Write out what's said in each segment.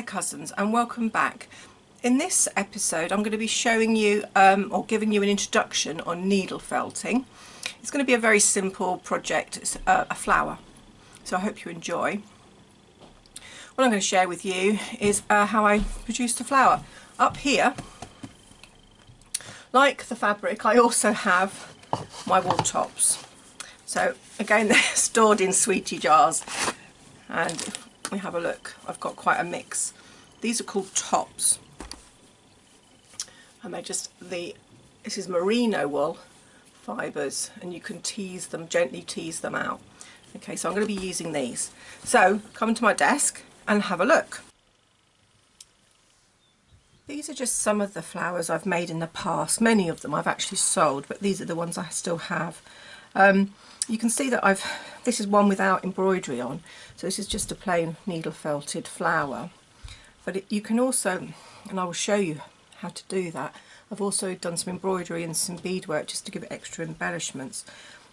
cousins, and welcome back. In this episode I'm going to be showing you or giving you an introduction on needle felting. It's going to be a very simple project. It's a flower, so I hope you enjoy. What I'm going to share with you is how I produced the flower. Up here, like the fabric, I also have my wool tops. So again, they're stored in sweetie jars, and if we have a look, I've got quite a mix. These are called tops, and they're just this is merino wool fibres, and you can tease them, gently tease them out. Okay, so I'm going to be using these. So come to my desk and have a look. These are just some of the flowers I've made in the past. Many of them I've actually sold, but these are the ones I still have. You can see that this is one without embroidery on, so this is just a plain needle felted flower. But you can also, and I will show you how to do that, I've also done some embroidery and some beadwork just to give it extra embellishments.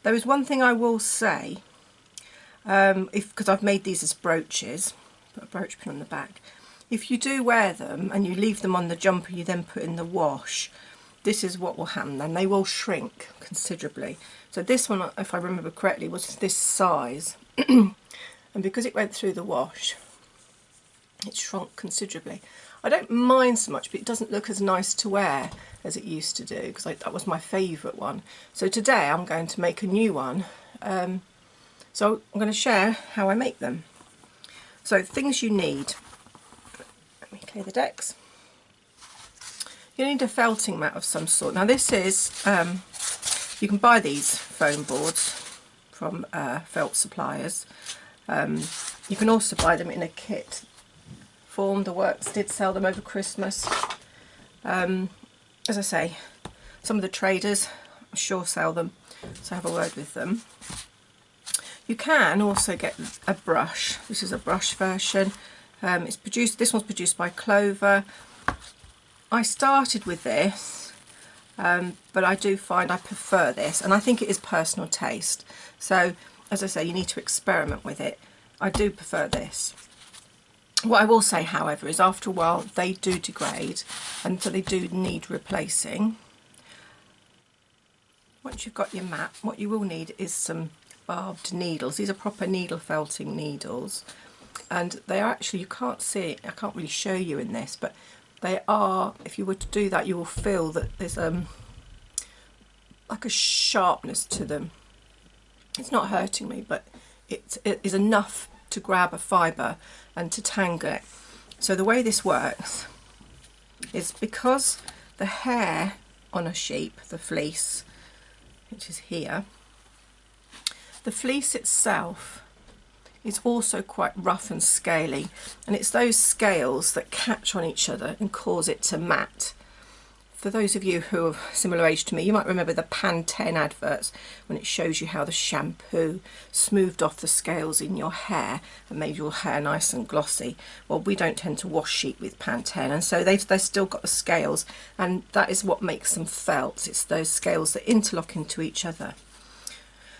There is one thing I will say, because I've made these as brooches, put a brooch pin on the back. If you do wear them and you leave them on the jumper you then put in the wash, this is what will happen then. They will shrink considerably. So this one, if I remember correctly, was this size. And because it went through the wash, it shrunk considerably. I don't mind so much, but it doesn't look as nice to wear as it used to do, because that was my favourite one. So today I'm going to make a new one. So I'm going to share how I make them. So things you need. Let me clear the decks. You need a felting mat of some sort. Now this is, you can buy these foam boards from felt suppliers. You can also buy them in a kit form. The Works did sell them over Christmas. As I say, some of the traders I'm sure sell them, so have a word with them. You can also get a brush. This is a brush version. This one's produced by Clover. I started with this, but I do find I prefer this, and I think it is personal taste. So, as I say, you need to experiment with it. I do prefer this. What I will say, however, is after a while they do degrade, and so they do need replacing. Once you've got your mat, what you will need is some barbed needles. These are proper needle felting needles, and they are actually, you can't see it, I can't really show you in this, but they are, if you were to do that, you will feel that there's like a sharpness to them. It's not hurting me, but it is enough to grab a fibre and to tangle it. So the way this works is, because the hair on a sheep, the fleece, which is here, the fleece itself is also quite rough and scaly, and it's those scales that catch on each other and cause it to mat. For those of you who are similar age to me, you might remember the Pantene adverts when it shows you how the shampoo smoothed off the scales in your hair and made your hair nice and glossy. Well, we don't tend to wash sheep with Pantene, and so they've still got the scales, and that is what makes them felt. It's those scales that interlock into each other.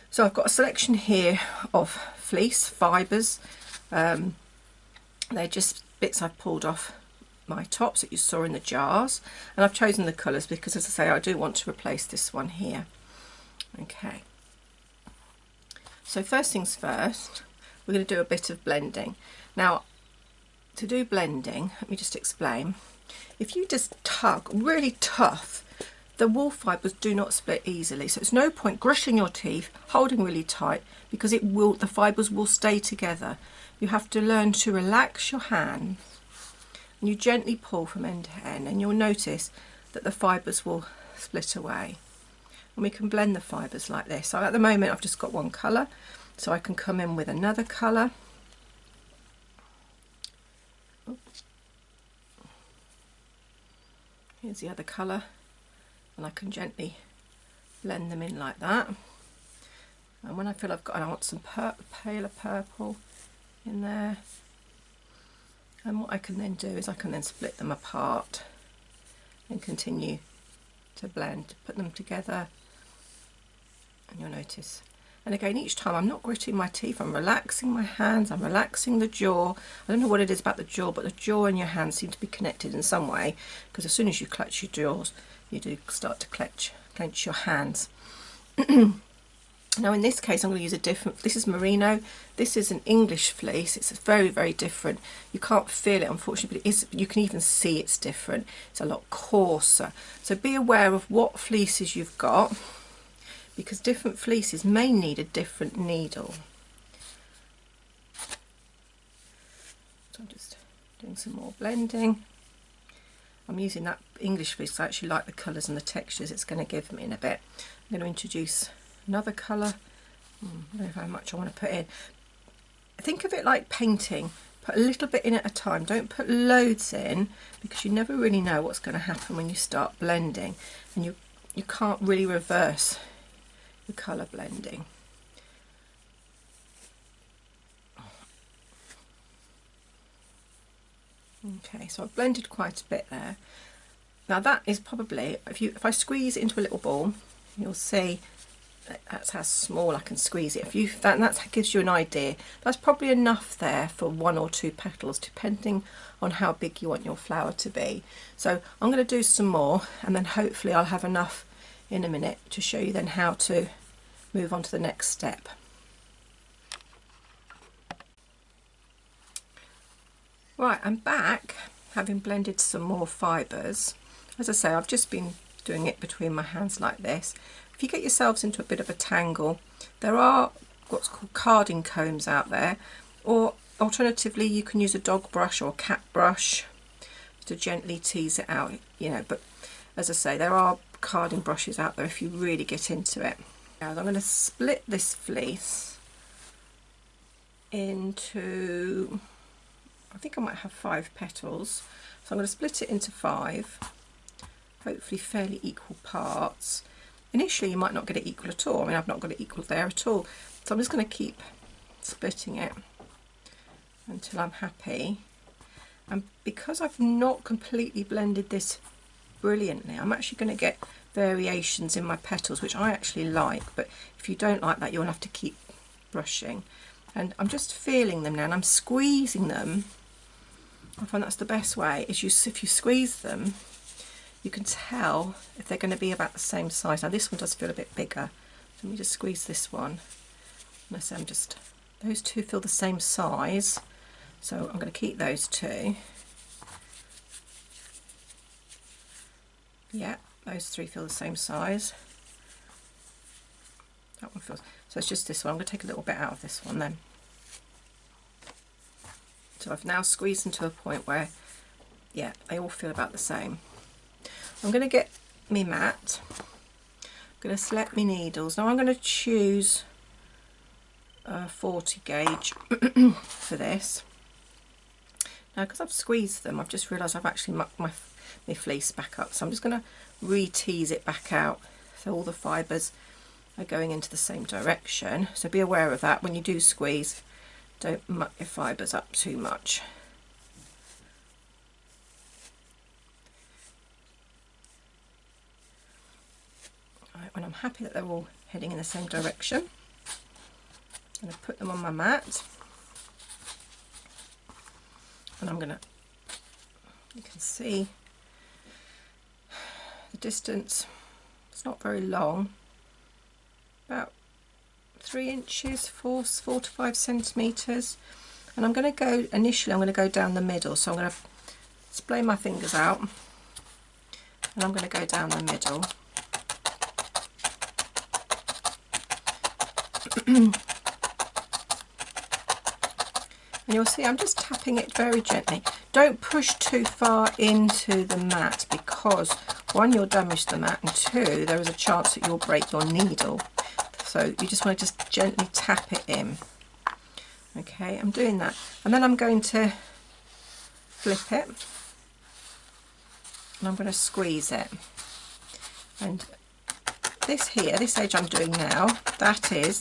So I've got a selection here of fleece fibres. They're just bits I've pulled off my tops that you saw in the jars, and I've chosen the colours because, as I say, I do want to replace this one here. Okay, so first things first, we're going to do a bit of blending. Now, to do blending, let me just explain. If you just tug really tough, the wool fibres do not split easily, so it's no point brushing your teeth, holding really tight, because the fibres will stay together. You have to learn to relax your hands, and you gently pull from end to end, and you'll notice that the fibres will split away. And we can blend the fibres like this. So at the moment I've just got one colour, so I can come in with another colour. Here's the other colour, and I can gently blend them in like that. And when I feel I want some paler purple in there, and what I can then do is I can then split them apart and continue to blend, put them together, and you'll notice And again, each time I'm not gritting my teeth, I'm relaxing my hands, I'm relaxing the jaw. I don't know what it is about the jaw, but the jaw and your hands seem to be connected in some way, because as soon as you clutch your jaws, you do start to clench your hands. Now in this case I'm going to use a different, this is merino, this is an English fleece. It's very, very different. You can't feel it unfortunately, but it is, you can even see it's different. It's a lot coarser. So be aware of what fleeces you've got, because different fleeces may need a different needle. So I'm just doing some more blending. I'm using that English fleece because I actually like the colours and the textures it's going to give me in a bit. I'm going to introduce another colour. I don't know how much I want to put in. Think of it like painting. Put a little bit in at a time. Don't put loads in, because you never really know what's going to happen when you start blending, and you can't really reverse the colour blending. Okay, so I've blended quite a bit there. Now that is probably, if I squeeze it into a little ball, you'll see that's how small I can squeeze it. That gives you an idea. That's probably enough there for 1 or 2 petals, depending on how big you want your flower to be. So I'm going to do some more, and then hopefully I'll have enough in a minute to show you then how to move on to the next step. Right, I'm back, having blended some more fibres. As I say, I've just been doing it between my hands like this. If you get yourselves into a bit of a tangle, there are what's called carding combs out there, or alternatively you can use a dog brush or cat brush to gently tease it out, you know. But as I say, there are carding brushes out there if you really get into it. Now I'm going to split this fleece into, I think I might have 5 petals, so I'm going to split it into 5, hopefully fairly equal parts. Initially you might not get it equal at all. I mean, I've not got it equal there at all, so I'm just going to keep splitting it until I'm happy. And because I've not completely blended this brilliantly, I'm actually going to get variations in my petals, which I actually like, but if you don't like that, you'll have to keep brushing. And I'm just feeling them now, and I'm squeezing them. I find that's the best way, is if you squeeze them, you can tell if they're going to be about the same size. Now this one does feel a bit bigger, so let me just squeeze this one. And I say those two feel the same size, so I'm going to keep those 2. Yeah, those 3 feel the same size. That one feels, so it's just this one. I'm going to take a little bit out of this one then. So I've now squeezed them to a point where, yeah, they all feel about the same. I'm going to get me mat. I'm going to select my needles. Now I'm going to choose a 40 gauge for this. Now because I've squeezed them, I've just realised I've actually mucked my fleece back up. So I'm just going to re-tease it back out so all the fibres are going into the same direction. So be aware of that when you do squeeze. Don't muck your fibres up too much. Right, when I'm happy that they're all heading in the same direction, I'm going to put them on my mat, and I'm going to, you can see the distance, it's not very long, about 3 inches, 4 to 5 centimetres, and I'm going to go, initially I'm going to go down the middle, so I'm going to splay my fingers out, and I'm going to go down the middle. And you'll see I'm just tapping it very gently. Don't push too far into the mat, because 1, you'll damage the mat, and 2, there is a chance that you'll break your needle. So you just want to just gently tap it in. Okay, I'm doing that, and then I'm going to flip it, and I'm going to squeeze it. And this here, this edge I'm doing now, that is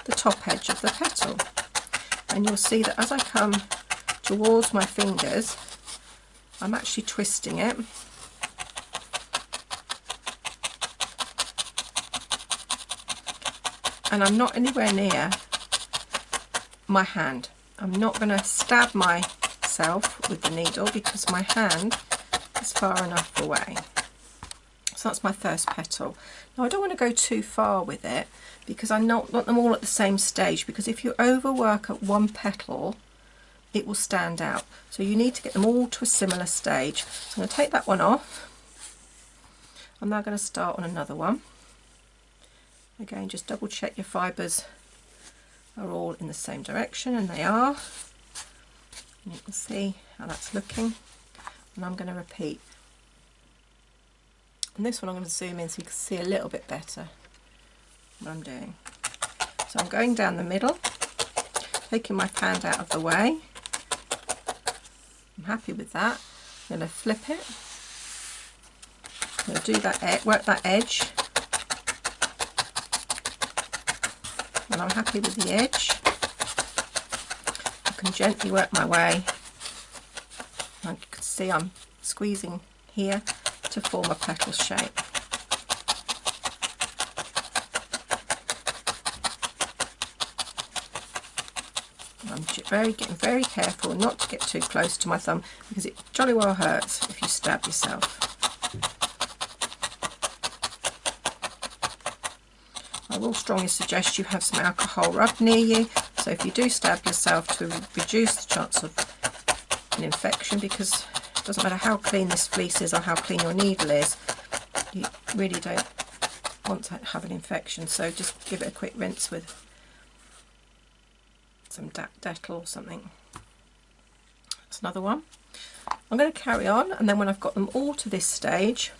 the top edge of the petal. And you'll see that as I come towards my fingers, I'm actually twisting it. and I'm not anywhere near my hand. I'm not going to stab myself with the needle because my hand is far enough away. So that's my first petal. Now I don't want to go too far with it because I don't want them all at the same stage, because if you overwork at one petal it will stand out. So you need to get them all to a similar stage. So I'm going to take that one off. I'm now going to start on another one. Again, just double check your fibres are all in the same direction, and they are. And you can see how that's looking. And I'm going to repeat. And this one I'm going to zoom in so you can see a little bit better what I'm doing. So I'm going down the middle, taking my hand out of the way. I'm happy with that. I'm going to flip it. I'm going to do that, work that edge. When I'm happy with the edge, I can gently work my way. Like you can see, I'm squeezing here to form a petal shape. I'm getting very careful not to get too close to my thumb, because it jolly well hurts if you stab yourself. I will strongly suggest you have some alcohol rubbed near you, so if you do stab yourself, to reduce the chance of an infection, because it doesn't matter how clean this fleece is or how clean your needle is, you really don't want to have an infection. So just give it a quick rinse with some Dettol or something. That's another one. I'm going to carry on, and then when I've got them all to this stage,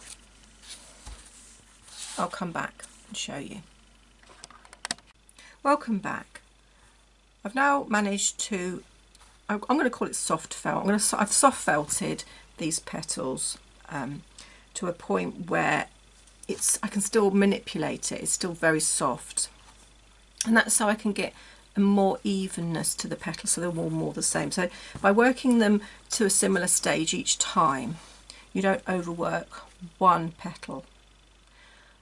I'll come back and show you. Welcome back. I've now managed to, I'm going to call it soft felt. I've soft felted these petals to a point where I can still manipulate it. It's still very soft, and that's so I can get a more evenness to the petals, so they're all more the same. So by working them to a similar stage each time, you don't overwork one petal.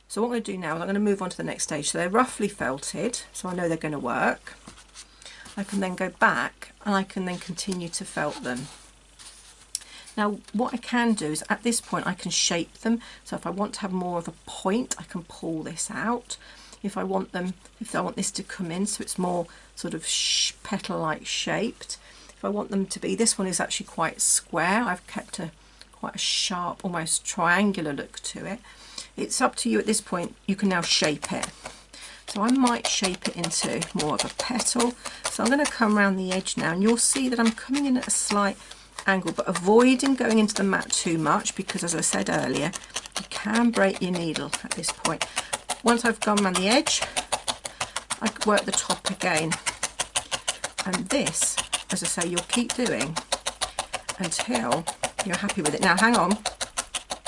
So what I'm going to do now is I'm going to move on to the next stage. So they're roughly felted, so I know they're going to work. I can then go back and I can then continue to felt them. Now what I can do is at this point I can shape them. So if I want to have more of a point, I can pull this out. If I want this to come in so it's more sort of petal-like shaped. If I want them to be, this one is actually quite square. I've kept quite a sharp, almost triangular look to it. It's up to you at this point. You can now shape it. So I might shape it into more of a petal. So I'm going to come around the edge now, and you'll see that I'm coming in at a slight angle, but avoiding going into the mat too much, because as I said earlier, you can break your needle at this point. Once I've gone around the edge, I work the top again. And this, as I say, you'll keep doing until you're happy with it. Now hang on.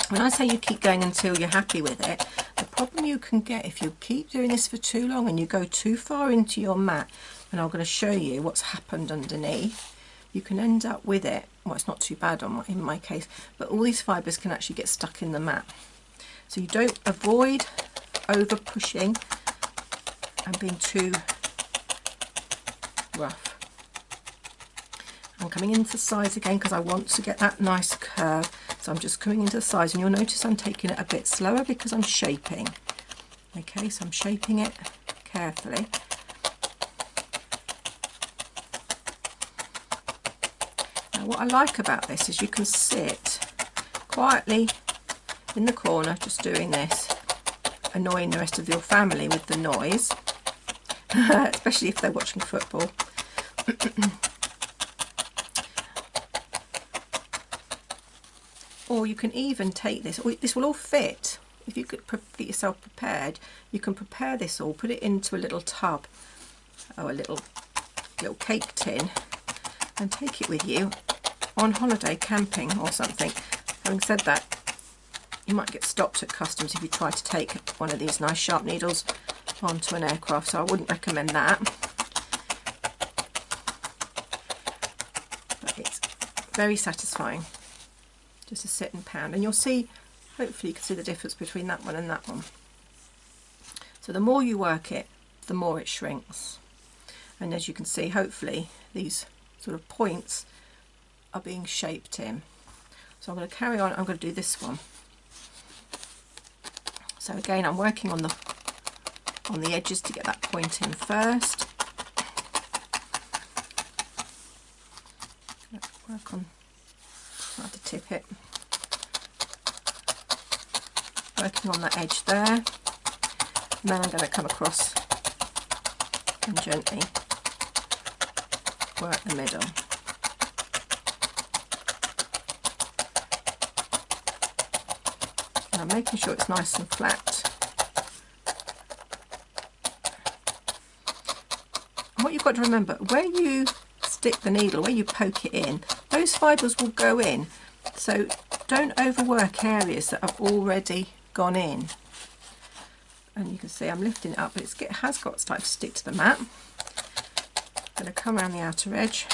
When I say you keep going until you're happy with it, the problem you can get if you keep doing this for too long and you go too far into your mat, and I'm going to show you what's happened underneath, you can end up with it. Well, it's not too bad in my case, but all these fibres can actually get stuck in the mat. So you don't avoid over pushing and being too rough. I'm coming into the sides again because I want to get that nice curve. So I'm just coming into the sides, and you'll notice I'm taking it a bit slower because I'm shaping. Okay, so I'm shaping it carefully. Now what I like about this is you can sit quietly in the corner just doing this, annoying the rest of your family with the noise, especially if they're watching football. Or you can even take this, this will all fit. If you could get yourself prepared, you can prepare this all, put it into a little tub or a little cake tin, and take it with you on holiday camping or something. Having said that, you might get stopped at customs if you try to take one of these nice sharp needles onto an aircraft, so I wouldn't recommend that. But it's very satisfying just to sit and pound, and you'll see, hopefully you can see the difference between that one and that one. So the more you work it, the more it shrinks. And as you can see, hopefully these sort of points are being shaped in. So I'm going to carry on. I'm going to do this one. So again, I'm working on the edges to get that point in first. Work on how to tip it. Working on that edge there. And then I'm going to come across and gently work the middle. And I'm making sure it's nice and flat. And what you've got to remember, where you stick the needle, where you poke it in, those fibres will go in. So don't overwork areas that have already gone in. And you can see I'm lifting it up, but it has got started to stick to the mat. I'm going to come around the outer edge.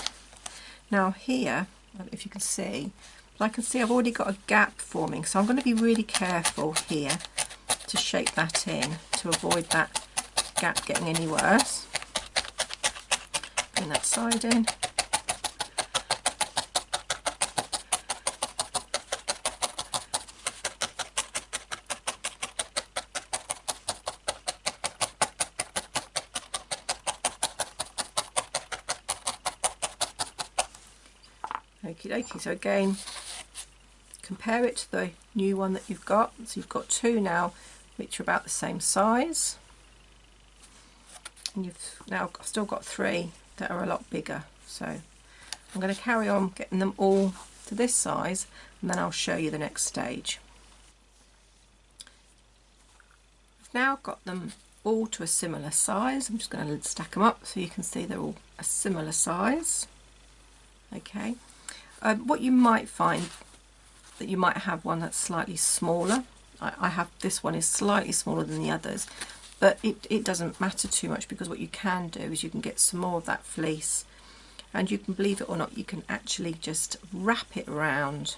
Now here, if you can see, I can see I've already got a gap forming, so I'm going to be really careful here to shape that in to avoid that gap getting any worse. Bring that side in. Okie dokie, so again, compare it to the new one that you've got. So you've got two now which are about the same size, and you've now still got three that are a lot bigger. So I'm going to carry on getting them all to this size, and then I'll show you the next stage. I've now got them all to a similar size. I'm just going to stack them up so you can see they're all a similar size. Okay. What you might find that you might have one that's slightly smaller. I have this one is slightly smaller than the others, but it doesn't matter too much, because what you can do is you can get some more of that fleece, and you can, believe it or not, you can actually just wrap it around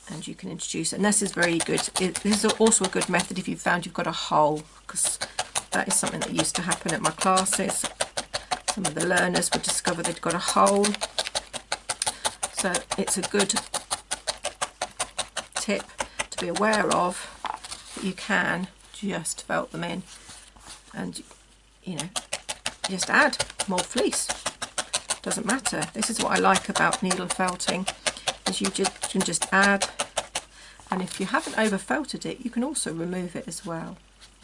and you can introduce it. And this is very good. This is also a good method if you found you've got a hole, because that is something that used to happen at my classes. Some of the learners would discover they'd got a hole. So it's a good tip to be aware of, that you can just felt them in, and you know, just add more fleece. Doesn't matter. This is what I like about needle felting, is you can just add, and if you haven't over felted it, you can also remove it as well.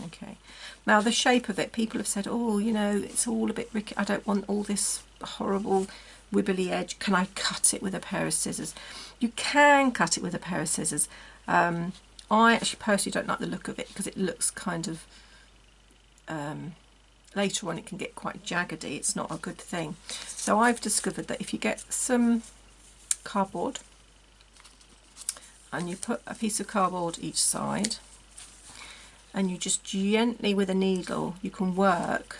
Okay, now the shape of it, people have said, oh, you know, it's all a bit rickety, I don't want all this horrible wibbly edge. Can I cut it with a pair of scissors? You can cut it with a pair of scissors. I actually personally don't like the look of it, because it looks kind of later on it can get quite jaggedy. It's not a good thing. So I've discovered that if you get some cardboard and you put a piece of cardboard each side, and you just gently with a needle, you can work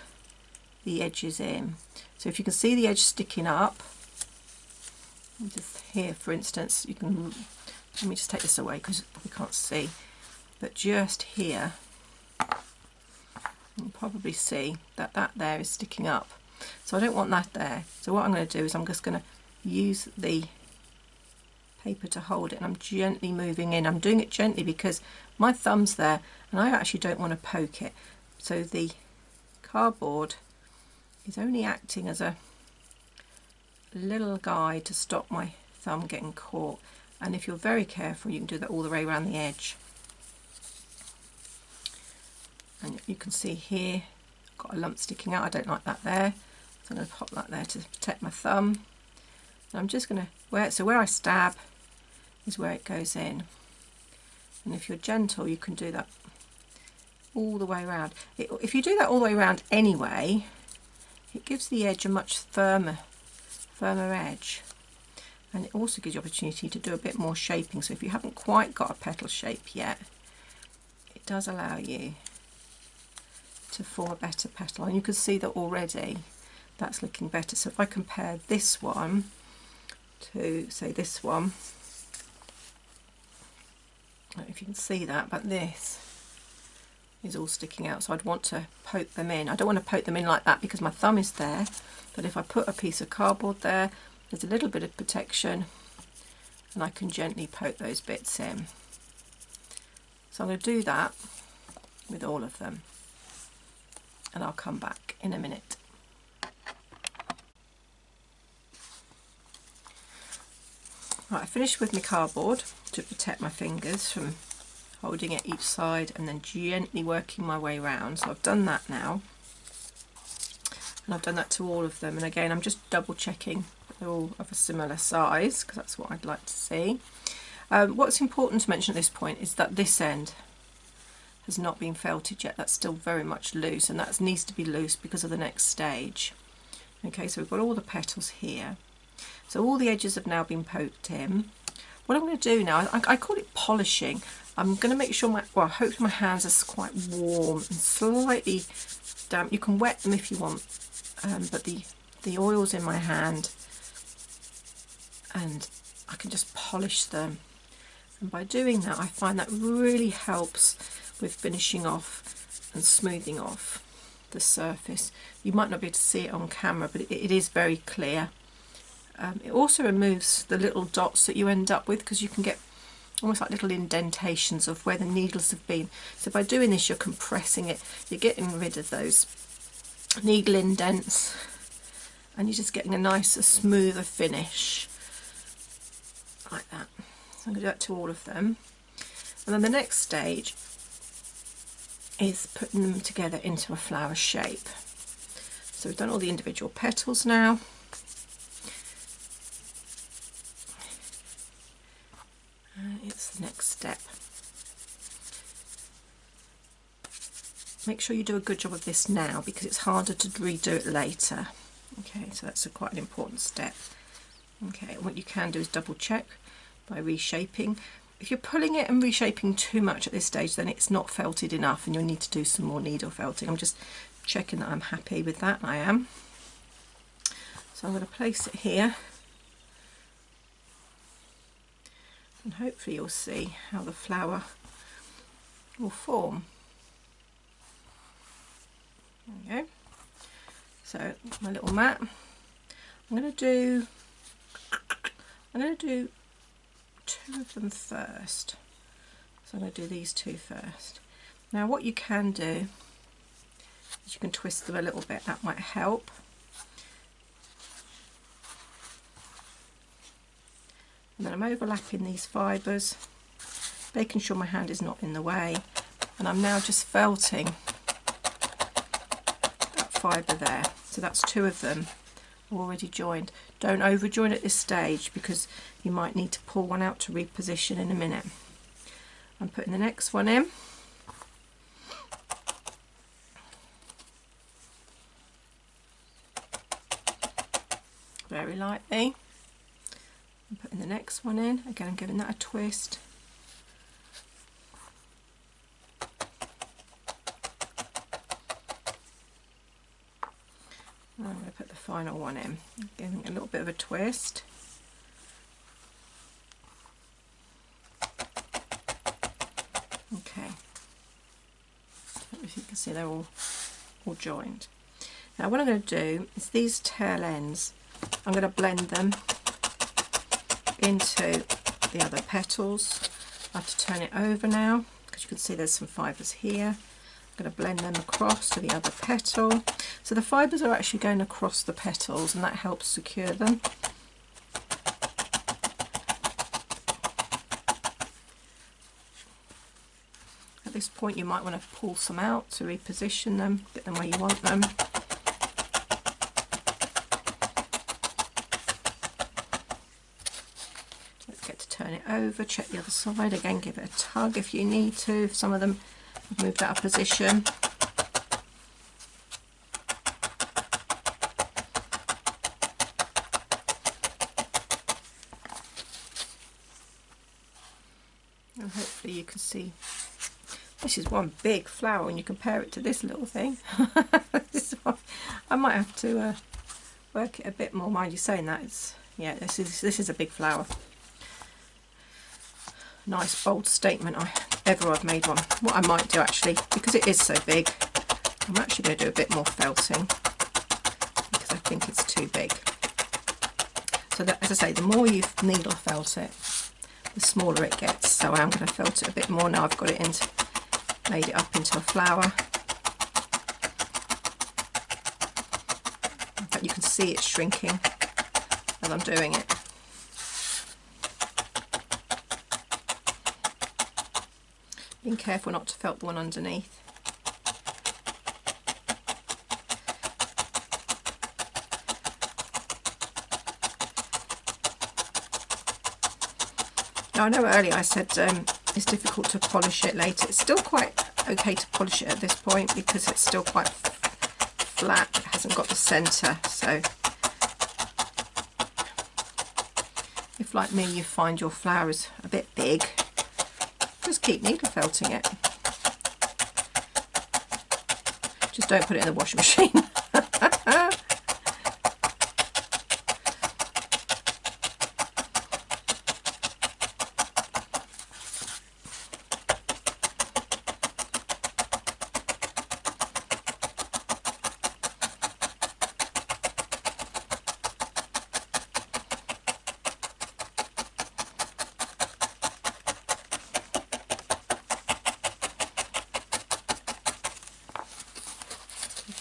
the edges in. So if you can see the edge sticking up, just here for instance, you can, let me just take this away because we can't see, but just here you can probably see that that there is sticking up. So I don't want that there. So what I'm going to do is I'm just going to use the paper to hold it, and I'm gently moving in. I'm doing it gently because my thumb's there and I actually don't want to poke it. So the cardboard is only acting as a little guide to stop my thumb getting caught, and if you're very careful you can do that all the way around the edge. And you can see here I've got a lump sticking out. I don't like that there, so I'm going to pop that there to protect my thumb. And I'm just going to, so where I stab is where it goes in, and if you're gentle you can do that all the way around. If you do that all the way around anyway, it gives the edge a much firmer edge, and it also gives you opportunity to do a bit more shaping. So if you haven't quite got a petal shape yet, it does allow you to form a better petal, and you can see that already that's looking better. So if I compare this one to say this one, I don't know if you can see that, but this is all sticking out, so I'd want to poke them in. I don't want to poke them in like that because my thumb is there, but if I put a piece of cardboard there, there's a little bit of protection and I can gently poke those bits in. So I'm going to do that with all of them and I'll come back in a minute. Right, I finished with my cardboard to protect my fingers from holding it each side and then gently working my way around. So I've done that now, and I've done that to all of them, and again I'm just double checking that they're all of a similar size because that's what I'd like to see. What's important to mention at this point is that this end has not been felted yet. That's still very much loose, and that needs to be loose because of the next stage. Okay, so we've got all the petals here, so all the edges have now been poked in. What I'm going to do now, I call it polishing. I'm going to make sure hopefully my hands are quite warm and slightly damp. You can wet them if you want, but the oil's in my hand and I can just polish them. And by doing that, I find that really helps with finishing off and smoothing off the surface. You might not be able to see it on camera, but it is very clear. It also removes the little dots that you end up with, because you can get almost like little indentations of where the needles have been. So by doing this, you're compressing it, you're getting rid of those needle indents, and you're just getting a nicer, smoother finish like that. So I'm going to do that to all of them. And then the next stage is putting them together into a flower shape. So we've done all the individual petals now. It's the next step. Make sure you do a good job of this now because it's harder to redo it later. Okay, so that's quite an important step. Okay, and what you can do is double check by reshaping. If you're pulling it and reshaping too much at this stage, then it's not felted enough and you'll need to do some more needle felting. I'm just checking that I'm happy with that, and I am. So I'm going to place it here. And hopefully you'll see how the flower will form. There we go. So my little mat. I'm going to do 2 of them first. So I'm going to do these 2 first. Now what you can do is you can twist them a little bit. That might help. And then I'm overlapping these fibres, making sure my hand is not in the way, and I'm now just felting that fibre there. So that's 2 of them already joined. Don't over join at this stage because you might need to pull one out to reposition in a minute. I'm putting the next one in. Very lightly. I'm putting the next one in, again I'm giving that a twist. And I'm going to put the final one in, giving a little bit of a twist. Okay, as you can see they're all joined. Now what I'm going to do is these tail ends, I'm going to blend them into the other petals. I have to turn it over now because you can see there's some fibres here. I'm going to blend them across to the other petal. So the fibres are actually going across the petals and that helps secure them. At this point you might want to pull some out to reposition them, get them where you want them. Turn it over, check the other side, again give it a tug if you need to, if some of them have moved out of position. And hopefully you can see this is one big flower when you compare it to this little thing. I might have to work it a bit more, mind you saying that. Yeah, this is a big flower. Nice bold statement I ever I've made one. What I might do actually, because it is so big, I'm actually going to do a bit more felting because I think it's too big. So that, as I say, the more you needle felt it, the smaller it gets. So I'm going to felt it a bit more now I've got it into, made it up into a flower. In fact, you can see it shrinking as I'm doing it. Being careful not to felt the one underneath. Now I know earlier I said it's difficult to polish it later. It's still quite okay to polish it at this point because it's still quite flat. It hasn't got the centre, so if like me you find your flowers a bit big, just keep needle felting it. Just don't put it in the washing machine.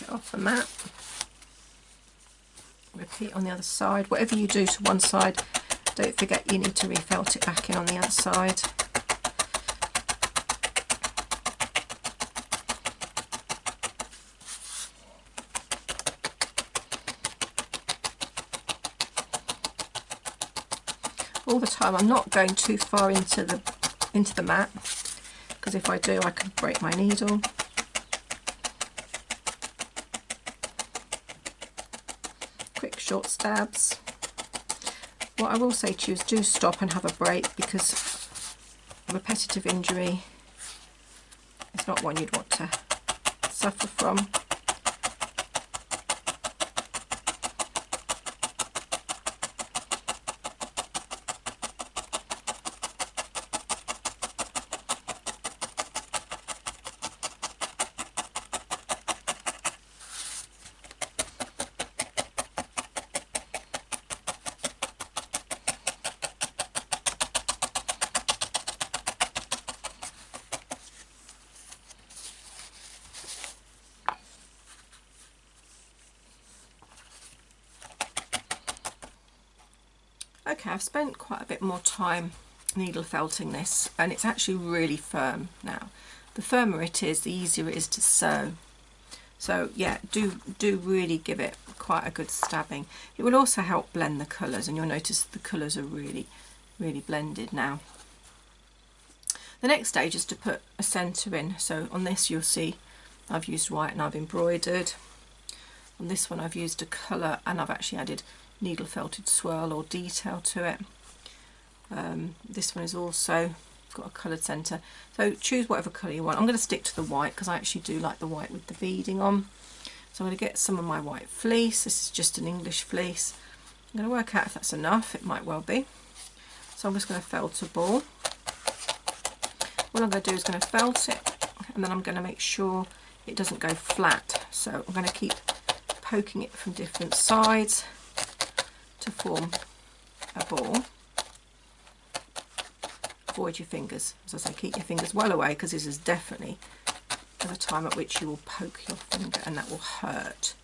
Off the mat. Repeat on the other side. Whatever you do to one side, don't forget you need to refelt it back in on the other side. All the time I'm not going too far into the mat, because if I do I could break my needle. Short stabs. What I will say to you is do stop and have a break, because repetitive injury is not one you'd want to suffer from. Okay, I've spent quite a bit more time needle felting this, and it's actually really firm now. The firmer it is, the easier it is to sew. So yeah, do really give it quite a good stabbing. It will also help blend the colours, and you'll notice the colours are really blended now. The next stage is to put a centre in. So on this you'll see I've used white and I've embroidered. On this one I've used a colour and I've actually added needle felted swirl or detail to it. This one is also got a coloured centre, so choose whatever colour you want. I'm going to stick to the white because I actually do like the white with the beading on. So I'm going to get some of my white fleece. This is just an English fleece. I'm going to work out if that's enough. It might well be. So I'm just going to felt a ball. What I'm going to do is going to felt it, and then I'm going to make sure it doesn't go flat. So I'm going to keep poking it from different sides to form a ball. Avoid your fingers, as I say, keep your fingers well away, because this is definitely the time at which you will poke your finger and that will hurt.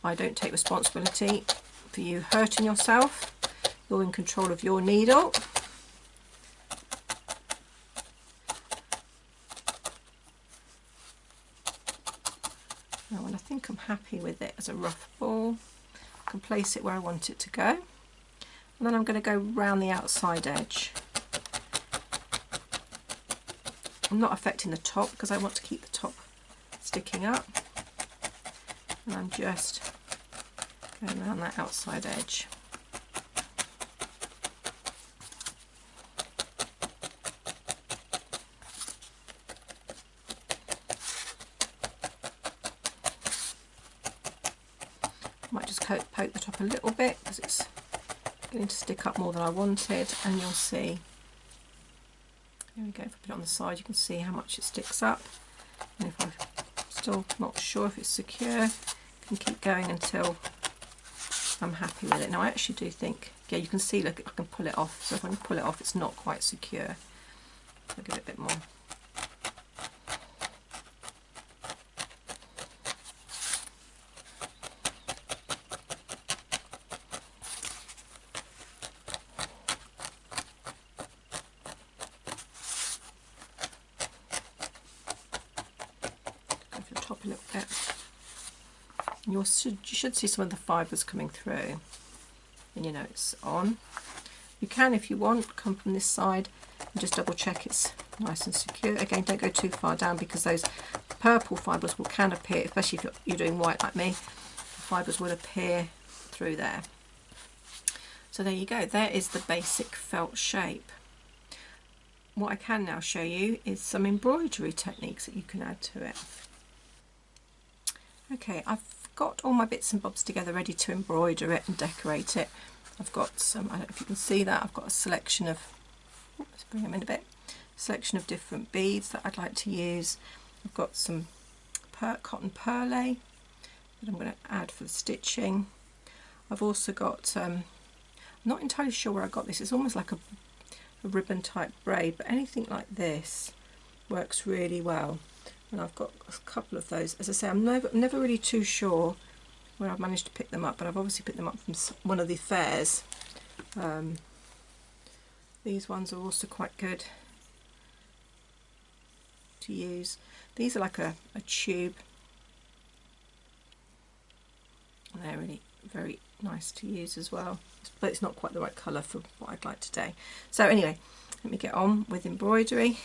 I don't take responsibility for you hurting yourself. You're in control of your needle. Now when I think I'm happy with it as a rough ball, I can place it where I want it to go, and then I'm going to go round the outside edge. I'm not affecting the top because I want to keep the top sticking up, and I'm just going around that outside edge. Might just poke the top a little bit because it's going to stick up more than I wanted, and you'll see There we go. If I put it on the side, you can see how much it sticks up. And if I'm still not sure if it's secure, I can keep going until I'm happy with it. Now I actually do think, yeah, you can see, look, I can pull it off. So if I can pull it off, it's not quite secure. I'll give it a bit more. Go for the top a little bit. You should see some of the fibres coming through, and you know it's on. You can, if you want, come from this side and just double check it's nice and secure. Again, don't go too far down because those purple fibres can appear, especially if you're doing white like me, the fibres will appear through there. So there you go, there is the basic felt shape. What I can now show you is some embroidery techniques that you can add to it. Okay, I've got all my bits and bobs together ready to embroider it and decorate it. I've got some, I don't know if you can see that, I've got a selection of, let's bring them in a bit, selection of different beads that I'd like to use. I've got some cotton perlé that I'm going to add for the stitching. I've also got, I'm not entirely sure where I got this, it's almost like a ribbon type braid, but anything like this works really well. And I've got a couple of those. As I say, I'm never really too sure where I've managed to pick them up, but I've obviously picked them up from one of the fairs. These ones are also quite good to use. These are like a tube, and they're really very nice to use as well, but it's not quite the right colour for what I'd like today. So anyway, let me get on with embroidery.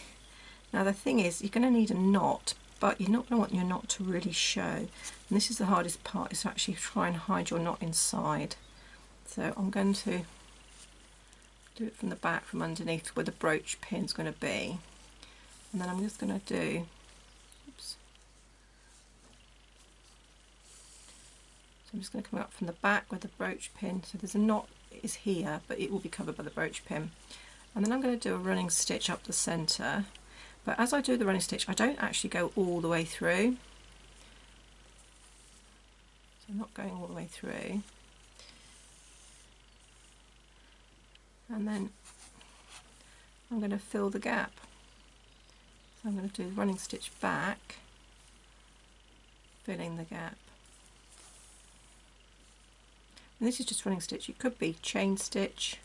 Now the thing is, you're going to need a knot, but you're not going to want your knot to really show. And this is the hardest part, is to actually try and hide your knot inside. So I'm going to do it from the back, from underneath where the brooch pin's going to be. And then I'm just going to do, oops. So I'm just going to come up from the back where the brooch pin, so there's a knot is here, but it will be covered by the brooch pin. And then I'm going to do a running stitch up the centre. But as I do the running stitch, I don't actually go all the way through. So I'm not going all the way through. And then I'm going to fill the gap. So I'm going to do the running stitch back, filling the gap. And this is just running stitch. It could be chain stitch.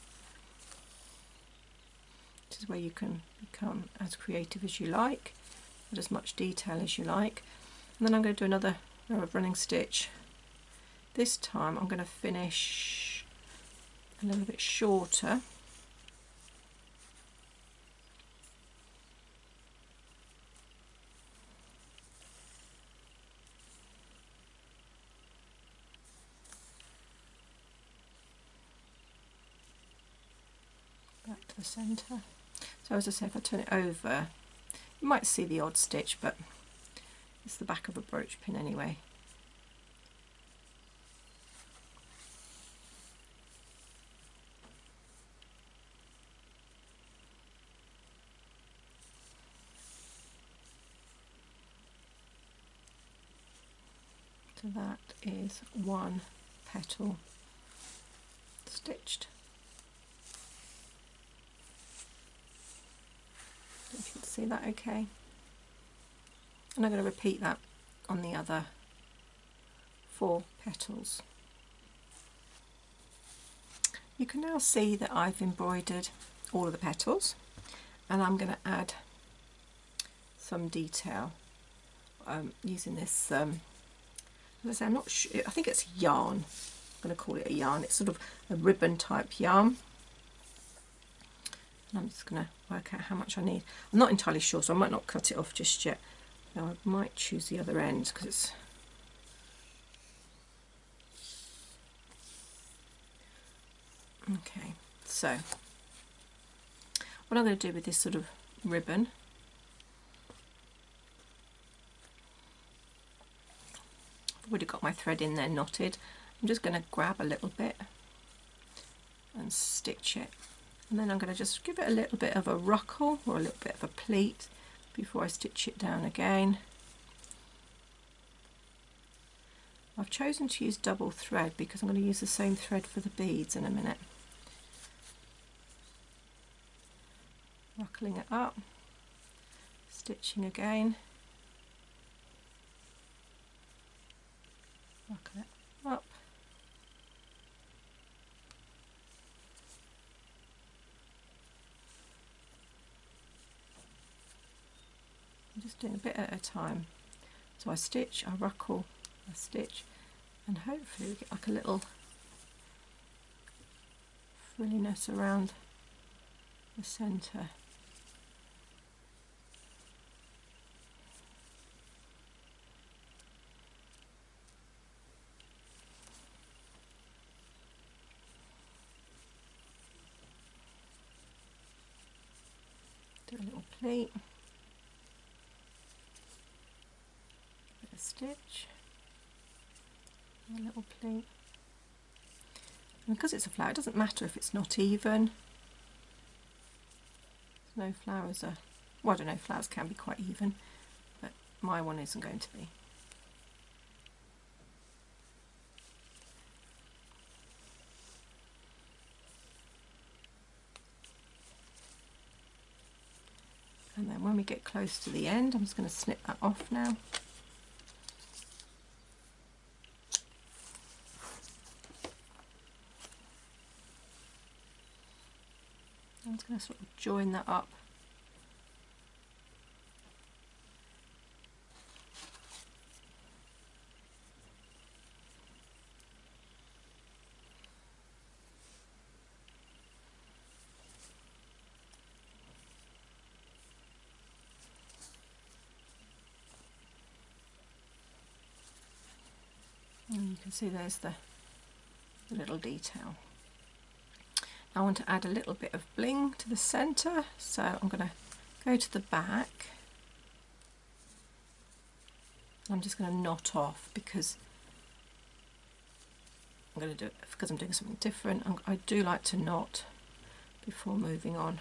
This is where you can become as creative as you like, with as much detail as you like. And then I'm going to do another row of running stitch. This time I'm going to finish a little bit shorter. Back to the centre. So as I say, if I turn it over, you might see the odd stitch, but it's the back of a brooch pin anyway. So that is one petal stitched. If you can see that okay. And I'm going to repeat that on the other 4 petals. You can now see that I've embroidered all of the petals, and I'm going to add some detail using this, as I say, I'm not sure, I think it's yarn. I'm going to call it a yarn. It's sort of a ribbon type yarn. And I'm just going to work out how much I need. I'm not entirely sure, so I might not cut it off just yet. Now I might choose the other end because it's okay. So what I'm going to do with this sort of ribbon, I've already got my thread in there knotted. I'm just going to grab a little bit and stitch it And then I'm going to just give it a little bit of a ruckle or a little bit of a pleat before I stitch it down again. I've chosen to use double thread because I'm going to use the same thread for the beads in a minute. Ruckling it up, stitching again, ruckle it up, I'm just doing a bit at a time. So I stitch, I ruckle, I stitch, and hopefully we get like a little frilliness around the centre. Do a little pleat, bit of stitch, a little pleat. And because it's a flower, it doesn't matter if it's not even. No flowers are, well, I don't know, flowers can be quite even, but my one isn't going to be. And then when we get close to the end, I'm just going to snip that off now. I'm just going to sort of join that up. And you can see there's the little detail. Now I want to add a little bit of bling to the centre, so I'm going to go to the back. I'm just going to knot off because I'm going to do it because I'm doing something different. I do like to knot before moving on.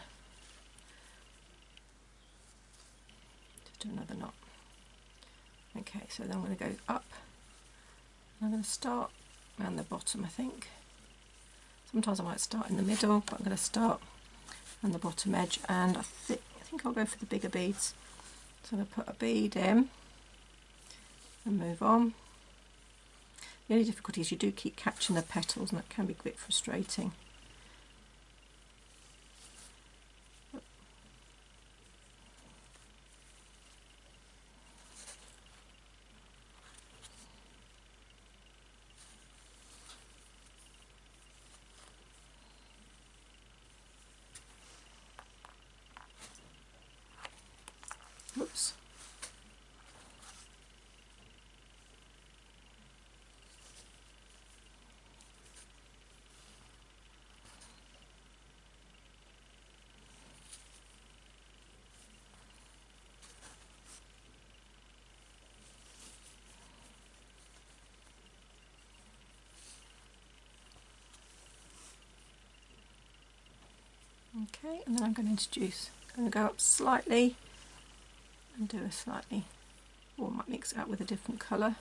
Just do another knot. Okay, so then I'm going to go up. I'm going to start around the bottom, I think. Sometimes I might start in the middle, but I'm going to start on the bottom edge, and I think I'll go for the bigger beads. So I'm going to put a bead in and move on. The only difficulty is you do keep catching the petals, and that can be a bit frustrating. Oops. Okay, and then I'm going to go up slightly and do a slightly, or I might mix it out with a different colour.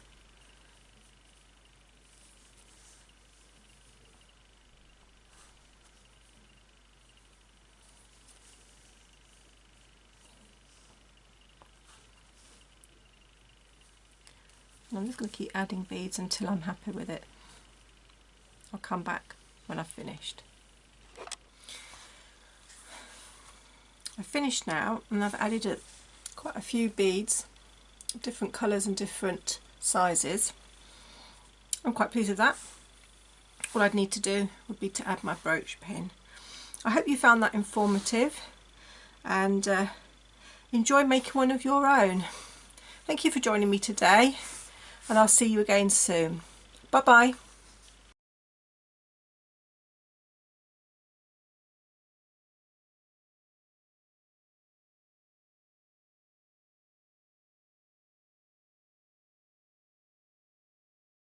And I'm just going to keep adding beads until I'm happy with it. I'll come back when I've finished. I've finished now, and I've added quite a few beads of different colours and different sizes. I'm quite pleased with that. All I'd need to do would be to add my brooch pin. I hope you found that informative and enjoy making one of your own. Thank you for joining me today, and I'll see you again soon. Bye bye.